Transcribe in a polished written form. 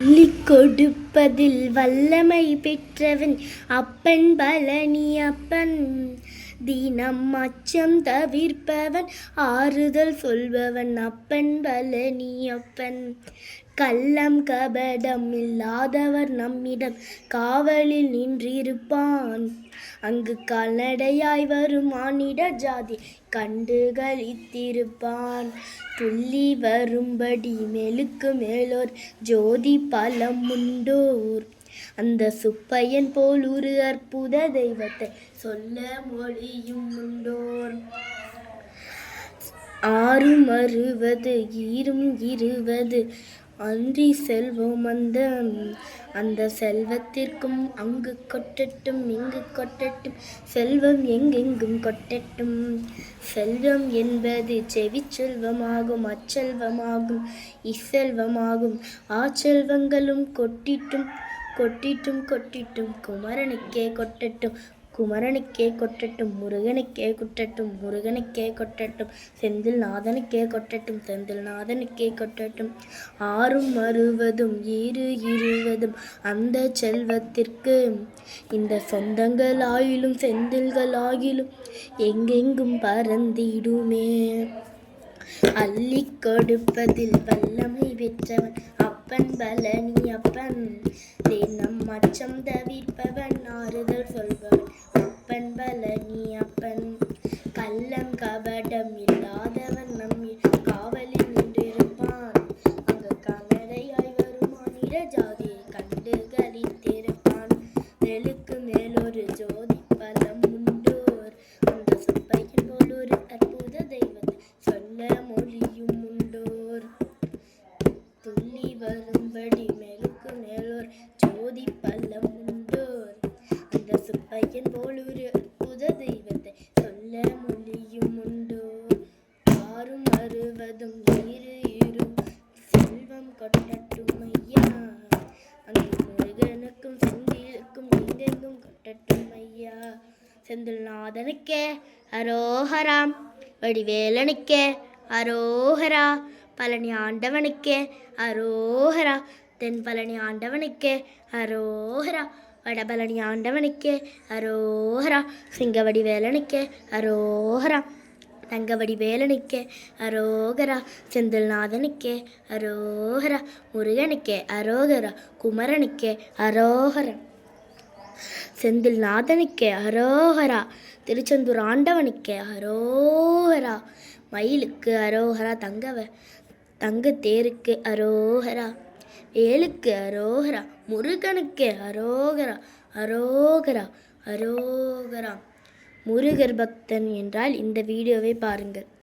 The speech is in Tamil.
சொல்லிக் கொடுப்பதில் வல்லமை பெற்றவன் அப்பன் பழனி அப்பன். தினம் அச்சம் தவிர்ப்பவன் ஆறுதல் சொல்பவன் அப்பன் பழனி அப்பன். கள்ளம் கபடம் இல்லாதவர் நம்மிடம் காவலில் நின்றிருப்பான். அங்கு கால்நடையாய் வரும் மானிட ஜாதி கண்டு களித்திருப்பான். துள்ளி வரும்படி மேலுக்கு மேலோர் ஜோதி பலம் உண்டோர். அந்த சுப்பையன் போல் ஒரு அற்புத தெய்வத்தை சொல்ல மொழியும் உண்டோர். 6 60 20 அன்றி செல்வம் அந்த செல்வத்திற்கும் அங்கு கொட்டட்டும் இங்கு கொட்டட்டும் செல்வம் எங்கெங்கும் கொட்டட்டும். செல்வம் என்பது செவிச் செல்வமாகும் அச்செல்வமாகும் இச்செல்வமாகும். ஆச்செல்வங்களும் கொட்டிட்டும் கொட்டிட்டும் கொட்டிட்டும் குமரனுக்கே கொட்டட்டும் குமரனுக்கே கொட்டட்டும் முருகனுக்கே கொட்டட்டும் முருகனுக்கே கொட்டட்டும் செந்தில் நாதனுக்கே கொட்டட்டும் செந்தில் நாதனுக்கே கொட்டட்டும். 6 60 20 அந்த செல்வத்திற்கு இந்த சொந்தங்கள் ஆயிலும் செந்தில்கள் ஆகிலும் எங்கெங்கும் பறந்திடுமே. அள்ளிக் கொடுப்பதில் வல்லமை பெற்றவன் அப்பன் பழனி அப்பன். தினம் அச்சம் தவிர்ப்பவன் ஆறுதல் சொல்பவன் அப்பன் பழனி அப்பன். கள்ளம் கபடம் இல்லாதவன் நம்மி காவலில் நின்றிருப்பான். அங்கு கால்நடையாய் வரும் மானிட ஜாதியை கண்டு களித்திருப்பான். மேலுக்கு மேலொரு ஜோதி பலம் உண்டோர். அந்த சுப்பையன் போல் ஒரு அற்புத தெய்வத்தை சொல்ல மொழியும் உண்டோர். துள்ளி வரும்படி மேலுக்கு மேலோர் ஜோதி பலம் உண்டோர். அந்த சுப்பையன் போல் ஒரு அற்புத தெய்வத்தை சொல்ல மொழியும் உண்டோர். 6 60 செல்வம் கொட்டட்டும் ஐயா. அந்த முருகனுக்கும் செந்திலுக்கும் எங்கெங்கும் கொட்டட்டும் ஐயா. செந்தில் நாதனுக்கே அரோஹரா வடிவேலனுக்கே அரோஹரா பழனி ஆண்டவனுக்கே அரோஹரா தென் பழனி ஆண்டவனுக்கே அரோஹரா வடபழனி ஆண்டவனுக்கே அரோஹரா சிங்கவடி வேலனுக்கே அரோஹரா தங்கவடி வேலனுக்கே அரோகரா செந்தில் நாதனுக்கே அரோஹரா முருகனுக்கே அரோகரா குமரனுக்கே அரோஹரா செந்தில் நாதனுக்கே அரோஹரா திருச்செந்தூர் ஆண்டவனுக்கே அரோஹரா மயிலுக்கு அரோஹரா தங்க தேருக்கு அரோஹரா வேலுக்கு அரோஹரா முருகனுக்கு அரோகரா அரோகரா அரோகரா. முருகர் பக்தன் என்றால் இந்த வீடியோவை பாருங்கள்.